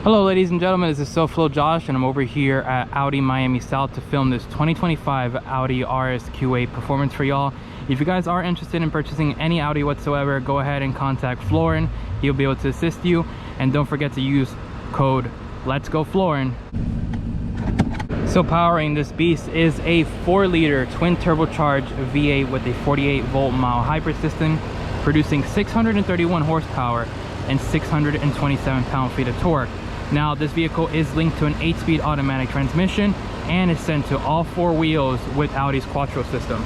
Hello ladies and gentlemen, this is SoFlo Josh and I'm over here at Audi Miami South to film this 2025 Audi RS Q8 Performance for y'all. If you guys are interested in purchasing any Audi whatsoever, go ahead and contact Florin. He'll be able to assist you, and don't forget to use code Let's Go Florin. So powering this beast is a 4-liter twin turbocharged V8 with a 48-volt mild hybrid system, producing 631 horsepower and 627 pound-feet of torque. Now this vehicle is linked to an 8-speed automatic transmission and is sent to all 4 wheels with Audi's Quattro system.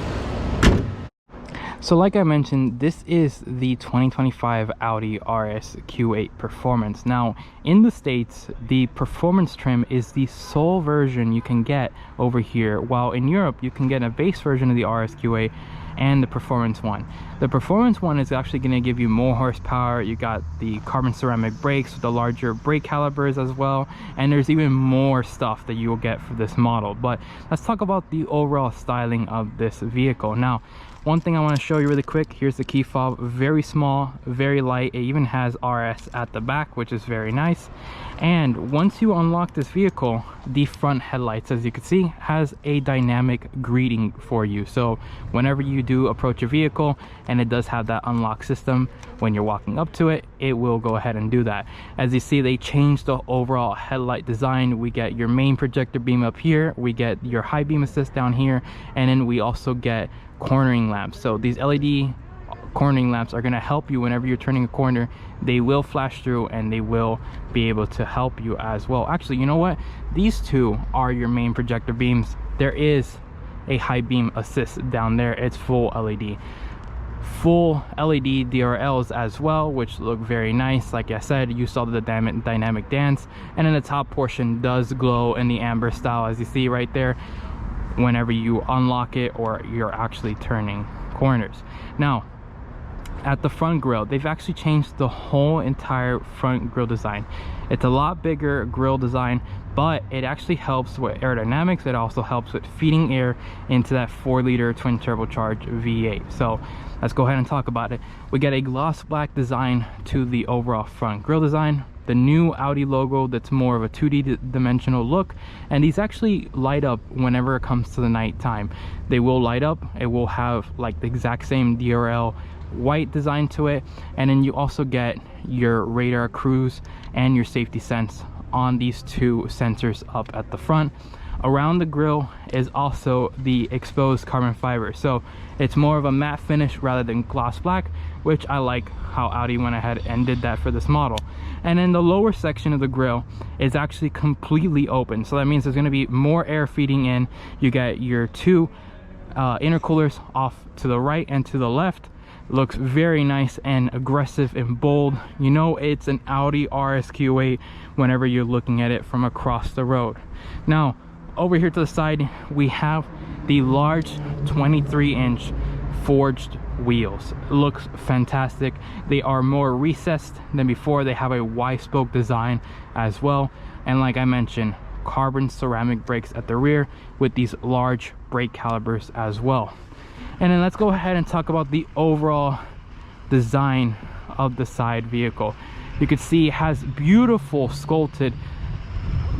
So like I mentioned, this is the 2025 Audi RS Q8 Performance. Now in the States, the Performance trim is the sole version you can get over here, while in Europe you can get a base version of the RS Q8 and the Performance one. The Performance one is actually going to give you more horsepower. You got the carbon ceramic brakes with the larger brake calipers as well, and there's even more stuff that you will get for this model. But let's talk about the overall styling of this vehicle. Now, one thing I want to show you really quick, here's the key fob. Very small, very light. It even has RS at the back, which is very nice. And once you unlock this vehicle, the front headlights, as you can see, has a dynamic greeting for you. So whenever you do approach a vehicle and it does have that unlock system, when you're walking up to it, it will go ahead and do that. As you see, they changed the overall headlight design. We get your main projector beam up here, we get your high beam assist down here, and then we also get cornering lamps. So these LED cornering lamps are going to help you whenever you're turning a corner. They will flash through and they will be able to help you as well. Actually, you know what, these two are your main projector beams. There is a high beam assist down there. It's full LED DRLs as well, which look very nice. Like I said, you saw the dynamic dance, and then the top portion does glow in the amber style, as you see right there, whenever you unlock it or you're actually turning corners. Now at the front grille, they've actually changed the whole entire front grille design. It's a lot bigger grille design, but it actually helps with aerodynamics. It also helps with feeding air into that 4-liter twin turbocharged V8. So let's go ahead and talk about it. We get a gloss black design to the overall front grille design, the new Audi logo that's more of a 2D dimensional look, and these actually light up whenever it comes to the night time. They will light up. It will have like the exact same DRL white design to it, and then you also get your radar cruise and your safety sense on these 2 sensors up at the front. Around the grille is also the exposed carbon fiber, so it's more of a matte finish rather than gloss black, which I like how Audi went ahead and did that for this model. And then the lower section of the grille is actually completely open, so that means there's going to be more air feeding in. You get your 2 intercoolers off to the right and to the left. Looks very nice and aggressive and bold. You know it's an Audi RS Q8 whenever you're looking at it from across the road. Now over here to the side, we have the large 23-inch forged wheels. Looks fantastic. They are more recessed than before. They have a Y-spoke design as well, and like I mentioned, carbon ceramic brakes at the rear with these large brake calipers as well. And then let's go ahead and talk about the overall design of the side vehicle. You can see it has beautiful sculpted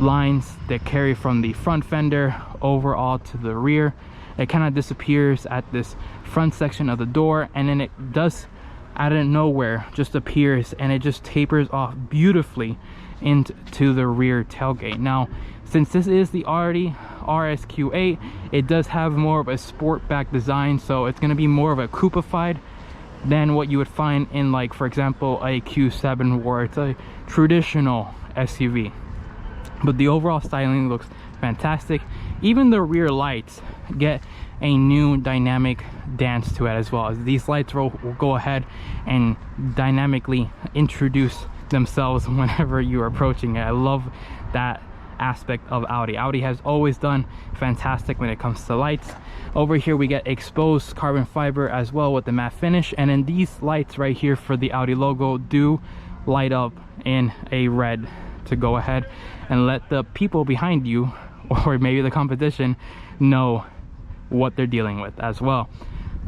lines that carry from the front fender overall to the rear. It kind of disappears at this front section of the door, and then it does out of nowhere just appears, and it just tapers off beautifully into the rear tailgate. Now since this is the Audi RS Q8, it does have more of a sportback design, so it's going to be more of a coupe-ified than what you would find in, like, for example, a Q7, where it's a traditional SUV. But the overall styling looks fantastic. Even the rear lights get a new dynamic dance to it as well, as these lights will go ahead and dynamically introduce themselves whenever you're approaching it. I love that aspect of Audi. Audi has always done fantastic when it comes to lights. Over here we get exposed carbon fiber as well with the matte finish, and then these lights right here for the Audi logo do light up in a red to go ahead and let the people behind you, or maybe the competition, know what they're dealing with as well.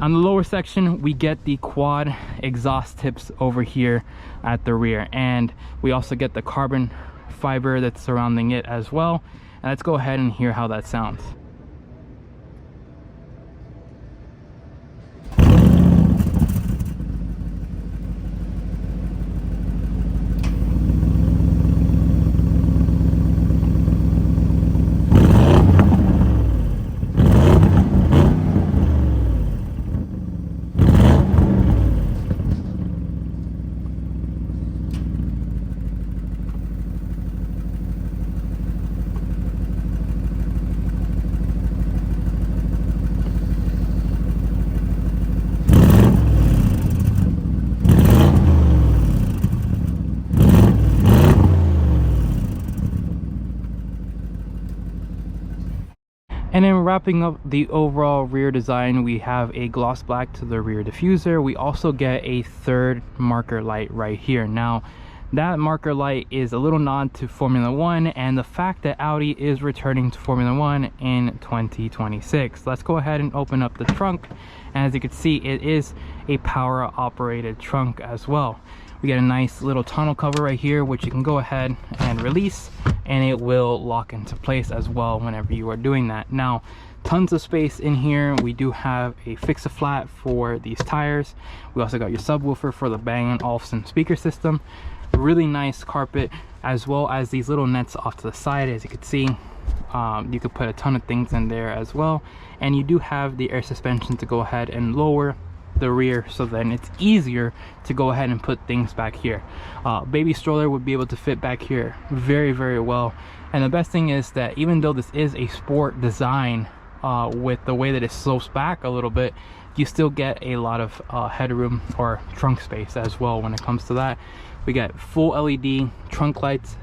On the lower section, we get the quad exhaust tips over here at the rear, and we also get the carbon fiber that's surrounding it as well. And let's go ahead and hear how that sounds. And then wrapping up the overall rear design, we have a gloss black to the rear diffuser. We also get a third marker light right here. Now, that marker light is a little nod to Formula One and the fact that Audi is returning to Formula One in 2026. Let's go ahead and open up the trunk. And as you can see, it is a power operated trunk as well. We get a nice little tonneau cover right here, which you can go ahead and release, and it will lock into place as well whenever you are doing that. Now, tons of space in here. We do have a fix-a-flat for these tires. We also got your subwoofer for the Bang & Olufsen speaker system. Really nice carpet, as well as these little nets off to the side. As you can see, you could put a ton of things in there as well. And you do have the air suspension to go ahead and lower the rear, so then it's easier to go ahead and put things back here. Baby stroller would be able to fit back here very, very well. And the best thing is that even though this is a sport design, with the way that it slopes back a little bit, you still get a lot of headroom or trunk space as well. When it comes to that, we got full LED trunk lights,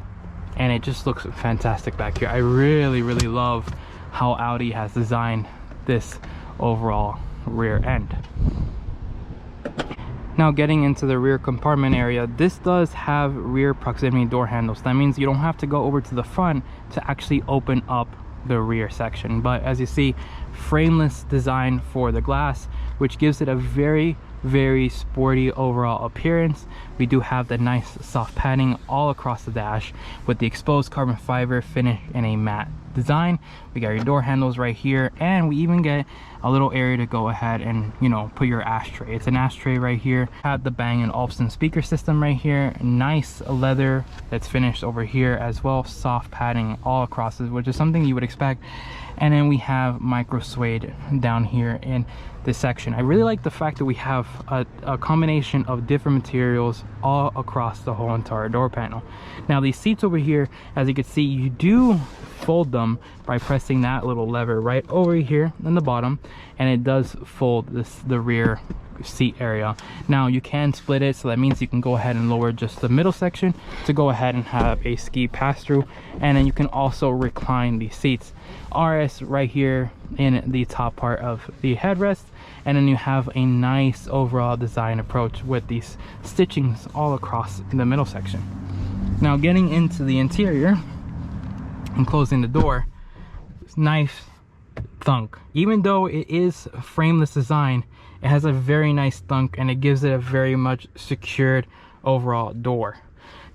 and it just looks fantastic back here. I really, really love how Audi has designed this overall rear end. Now, getting into the rear compartment area, this does have rear proximity door handles. That means you don't have to go over to the front to actually open up the rear section. But as you see, frameless design for the glass, which gives it a very, very sporty overall appearance. We do have the nice soft padding all across the dash with the exposed carbon fiber finish in a matte design. We got your door handles right here, and we even get a little area to go ahead and, you know, put your ashtray. It's an ashtray right here. Have the Bang & Olufsen speaker system right here. Nice leather that's finished over here as well. Soft padding all across it, which is something you would expect. And then we have micro suede down here in this section. I really like the fact that we have a combination of different materials all across the whole entire door panel. Now, these seats over here, as you can see, you do fold them by pressing that little lever right over here in the bottom, and it does fold the rear seat area. Now, you can split it, so that means you can go ahead and lower just the middle section to go ahead and have a ski pass-through, and then you can also recline these seats. RS right here in the top part of the headrest, and then you have a nice overall design approach with these stitchings all across the middle section. Now, getting into the interior and closing the door, nice thunk. Even though it is a frameless design, it has a very nice thunk, and it gives it a very much secured overall door.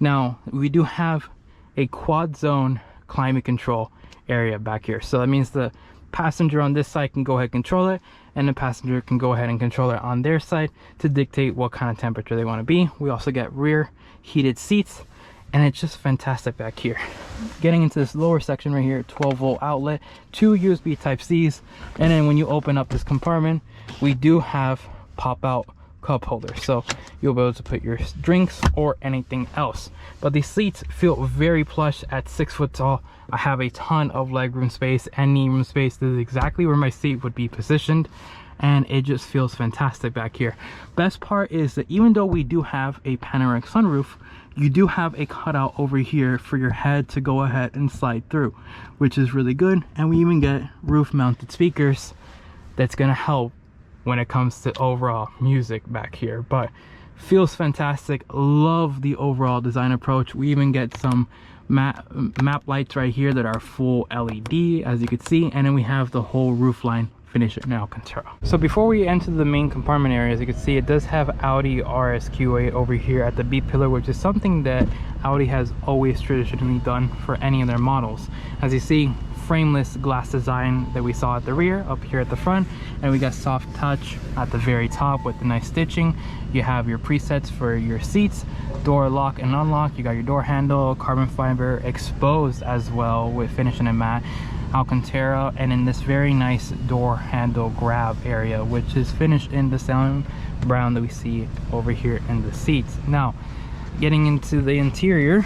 Now, we do have a quad zone climate control area back here, so that means the passenger on this side can go ahead and control it, and the passenger can go ahead and control it on their side to dictate what kind of temperature they want to be. We also get rear heated seats, and it's just fantastic back here. Getting into this lower section right here, 12-volt outlet, 2 USB Type-Cs, and then when you open up this compartment, we do have pop-out cup holders, so you'll be able to put your drinks or anything else. But these seats feel very plush at 6 foot tall. I have a ton of legroom space and knee room space. This is exactly where my seat would be positioned, and it just feels fantastic back here. Best part is that even though we do have a panoramic sunroof, you do have a cutout over here for your head to go ahead and slide through, which is really good. And we even get roof mounted speakers that's gonna help when it comes to overall music back here. But feels fantastic. Love the overall design approach. We even get some map lights right here that are full LED, as you can see, and then we have the whole roof line finish it in Alcantara. So before we enter the main compartment area, as you can see, it does have Audi RS Q8 over here at the B pillar, which is something that Audi has always traditionally done for any of their models. As you see, frameless glass design that we saw at the rear, up here at the front, and we got soft touch at the very top with the nice stitching. You have your presets for your seats, door lock and unlock, you got your door handle, carbon fiber exposed as well with finishing in matte, Alcantara, and in this very nice door handle grab area, which is finished in the same brown that we see over here in the seats. Now, getting into the interior,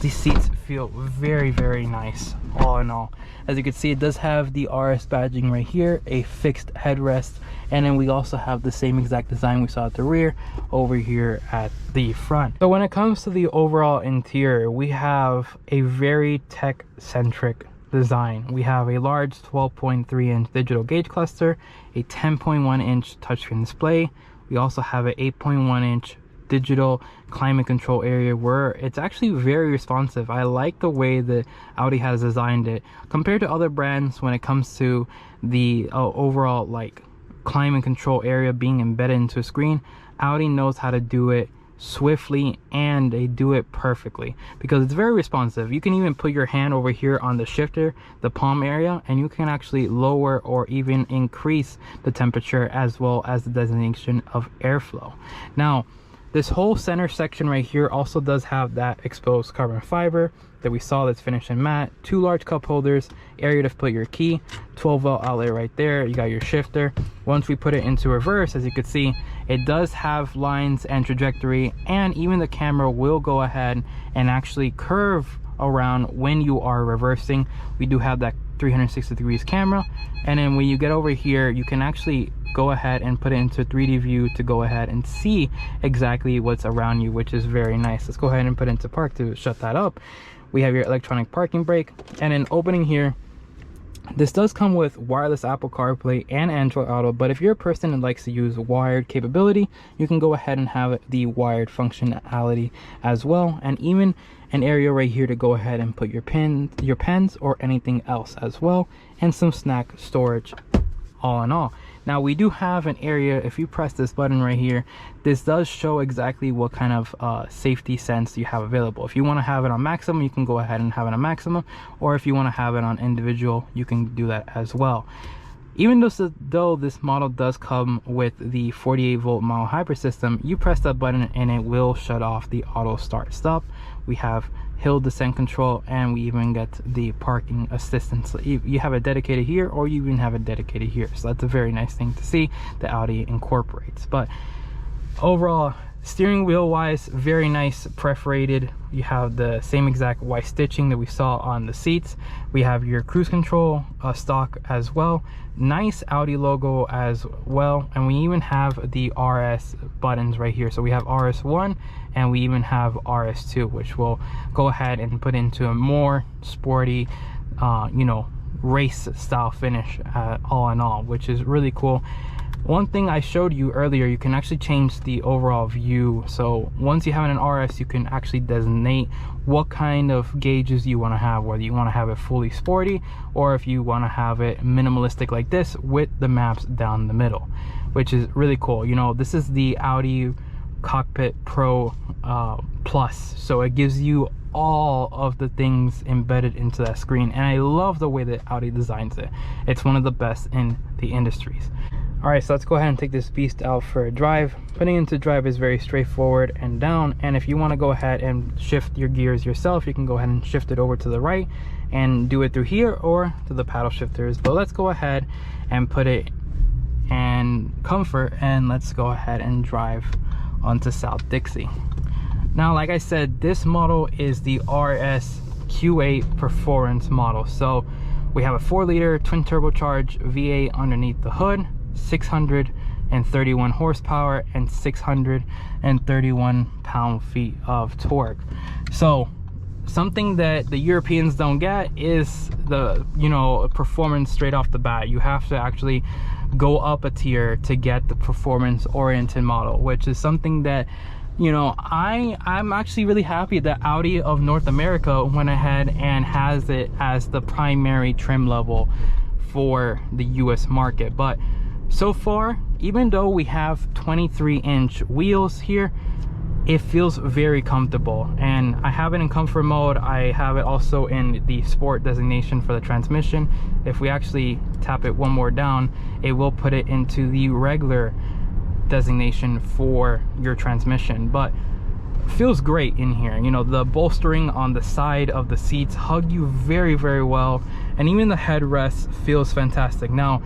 these seats feel very, very nice all in all. As you can see, it does have the RS badging right here, a fixed headrest, and then we also have the same exact design we saw at the rear over here at the front. So when it comes to the overall interior, we have a very tech-centric design. We have a large 12.3-inch digital gauge cluster, a 10.1-inch touchscreen display. We also have an 8.1-inch digital climate control area where it's actually very responsive. I like the way that Audi has designed it compared to other brands when it comes to the overall like climate control area being embedded into a screen. Audi knows how to do it swiftly, and they do it perfectly because it's very responsive. You can even put your hand over here on the shifter, the palm area, and you can actually lower or even increase the temperature as well as the designation of airflow. Now, this whole center section right here also does have that exposed carbon fiber that we saw that's finished in matte, 2 large cup holders, area to put your key, 12-volt outlet right there, you got your shifter. Once we put it into reverse, as you can see, it does have lines and trajectory, and even the camera will go ahead and actually curve around when you are reversing. We do have that 360 degrees camera, and then when you get over here, you can actually go ahead and put it into 3D view to go ahead and see exactly what's around you, which is very nice. Let's go ahead and put it into park to shut that up. We have your electronic parking brake, and then opening here, this does come with wireless Apple CarPlay and Android Auto, but if you're a person that likes to use wired capability, you can go ahead and have the wired functionality as well, and even an area right here to go ahead and put your pens or anything else as well, and some snack storage all in all. Now we do have an area, if you press this button right here, this does show exactly what kind of safety sense you have available. If you want to have it on maximum, you can go ahead and have it on maximum, or if you want to have it on individual, you can do that as well. Even though this model does come with the 48-volt mild hybrid system, you press that button and it will shut off the auto start stop. We have hill descent control, and we even get the parking assistance. You have it dedicated here, or you even have it dedicated here, so that's a very nice thing to see that Audi incorporates. But overall, steering wheel wise, very nice perforated. You have the same exact white stitching that we saw on the seats. We have your cruise control stock as well, nice Audi logo as well, and we even have the RS buttons right here. So we have RS1 and we even have RS2, which will go ahead and put into a more sporty you know, race style finish all in all, which is really cool. One thing I showed you earlier, you can actually change the overall view. So once you have an RS, you can actually designate what kind of gauges you want to have, whether you want to have it fully sporty or if you want to have it minimalistic like this with the maps down the middle, which is really cool. You know, this is the Audi Cockpit Pro Plus, so it gives you all of the things embedded into that screen, and I love the way that Audi designs it. It's one of the best in the industries. All right, so let's go ahead and take this beast out for a drive. Putting it into drive is very straightforward and down, and if you want to go ahead and shift your gears yourself, you can go ahead and shift it over to the right and do it through here or to the paddle shifters. But let's go ahead and put it in comfort, and let's go ahead and drive onto South Dixie. Now, like I said, this model is the RS Q8 Performance model. So we have a 4-liter twin turbocharged V8 underneath the hood, 631 horsepower and 631 pound-feet of torque. So something that the Europeans don't get is the, you know, performance straight off the bat. You have to actually go up a tier to get the performance oriented model, which is something that, you know, I'm actually really happy that Audi of North America went ahead and has it as the primary trim level for the US market. But so far, even though we have 23-inch wheels here, it feels very comfortable. And I have it in comfort mode. I have it also in the sport designation for the transmission. If we actually tap it one more down, it will put it into the regular designation for your transmission. But feels great in here. You know, the bolstering on the side of the seats hug you very, very well, and even the headrest feels fantastic. Now,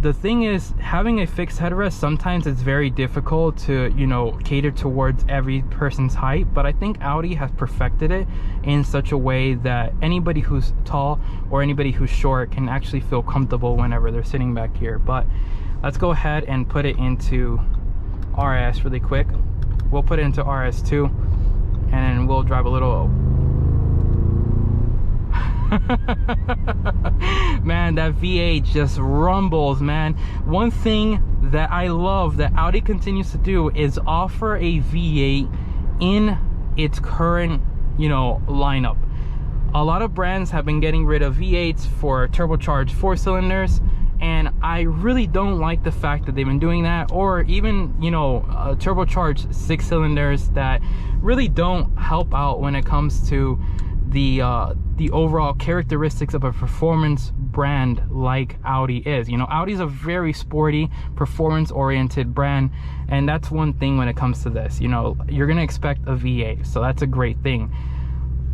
the thing is, having a fixed headrest, sometimes it's very difficult to, you know, cater towards every person's height, but I think Audi has perfected it in such a way that anybody who's tall or anybody who's short can actually feel comfortable whenever they're sitting back here. But let's go ahead and put it into RS really quick. We'll put it into RS2, and then we'll drive a little. Man, that V8 just rumbles, man. One thing that I love that Audi continues to do is offer a V8 in its current, you know, lineup. A lot of brands have been getting rid of V8s for turbocharged 4-cylinders, and I really don't like the fact that they've been doing that, or even, you know, turbocharged 6-cylinders that really don't help out when it comes to the overall characteristics of a performance brand like Audi is. You know, Audi's a very sporty, performance-oriented brand, and that's one thing when it comes to this. You know, you're gonna expect a V8, so that's a great thing.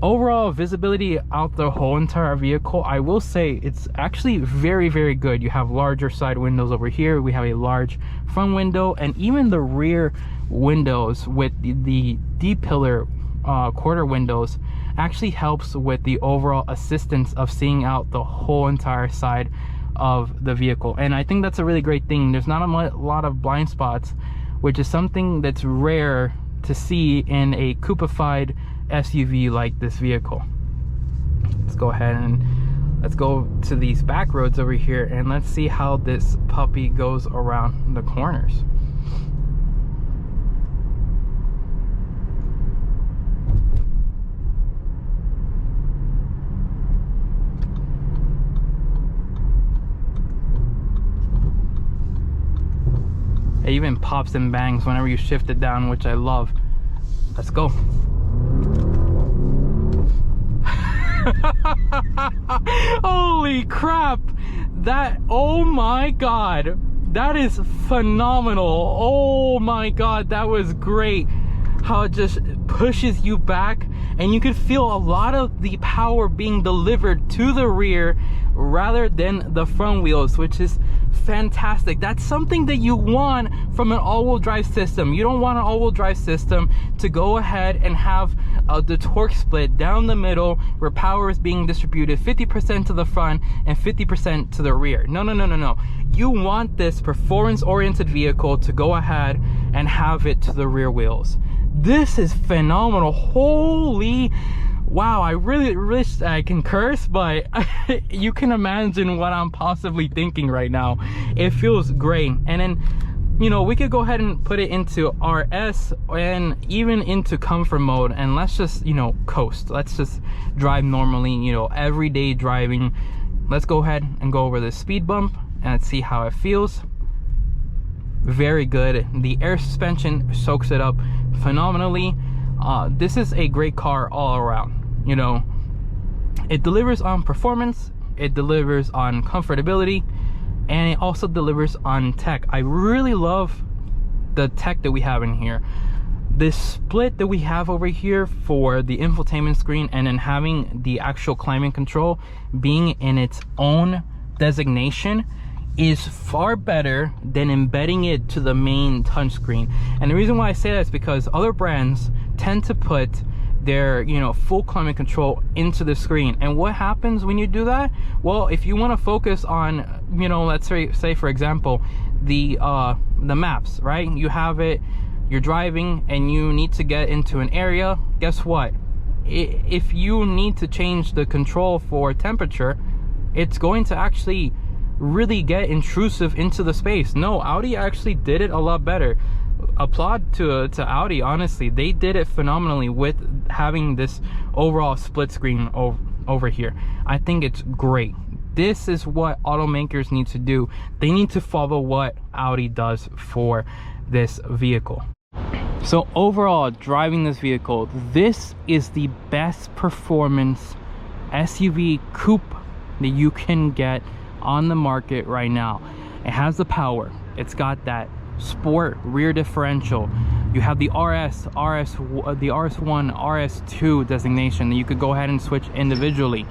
Overall visibility out the whole entire vehicle, I will say it's actually very, very good. You have larger side windows over here. We have a large front window, and even the rear windows with the D-pillar quarter windows actually helps with the overall assistance of seeing out the whole entire side of the vehicle. And I think that's a really great thing. There's not a lot of blind spots, which is something that's rare to see in a coupified SUV like this vehicle. Let's go ahead and let's go to these back roads over here, and let's see how this puppy goes around the corners. It even pops and bangs whenever you shift it down, which I love. Let's go. Holy crap! That, oh my god, that is phenomenal. Oh my god, that was great. How it just pushes you back, and you could feel a lot of the power being delivered to the rear rather than the front wheels, which is fantastic. That's something that you want from an all-wheel drive system. You don't want an all-wheel drive system to go ahead and have the torque split down the middle, where power is being distributed 50% to the front and 50% to the rear. No, no, no, no, no. You want this performance-oriented vehicle to go ahead and have it to the rear wheels. This is phenomenal. Holy wow, I really wish I can curse, but you can imagine what I'm possibly thinking right now. It feels great. And then, you know, we could go ahead and put it into RS and even into comfort mode, and let's just, you know, coast. Let's just drive normally, you know, everyday driving. Let's go ahead and go over the speed bump and let's see how it feels. Very good. The air suspension soaks it up phenomenally. This is a great car all around. You know, it delivers on performance, it delivers on comfortability, and it also delivers on tech. I really love the tech that we have in here. This split that we have over here for the infotainment screen, and then having the actual climate control being in its own designation, is far better than embedding it to the main touchscreen. And the reason why I say that is because other brands tend to put their, you know, full climate control into the screen. And what happens when you do that? Well, if you want to focus on, you know, let's say for example, the maps, right? You have it, you're driving and you need to get into an area. Guess what? If you need to change the control for temperature, it's going to actually really get intrusive into the space. No, Audi actually did it a lot better. Applaud to Audi, honestly. They did it phenomenally with having this overall split screen over here. I think it's great. this is what automakers need to do. They need to follow what Audi does for this vehicle. So overall, driving this vehicle, this is the best performance SUV coupe that you can get on the market right now. It has the power, it's got that sport rear differential, you have the the RS1, RS2 designation that you could go ahead and switch individually.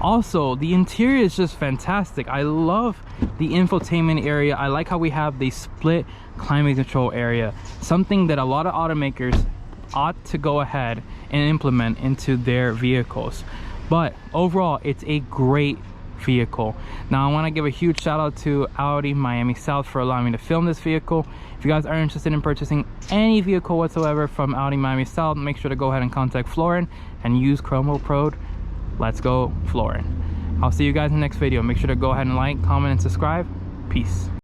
Also, the interior is just fantastic. I love the infotainment area. I like how we have the split climate control area, something that a lot of automakers ought to go ahead and implement into their vehicles. But overall, it's a great vehicle. Now I want to give a huge shout out to Audi Miami South for allowing me to film this vehicle. If you guys are interested in purchasing any vehicle whatsoever from Audi Miami South, make sure to go ahead and contact Florin and use promo code Let's Go Florin. I'll see you guys in the next video. Make sure to go ahead and like, comment, and subscribe. Peace.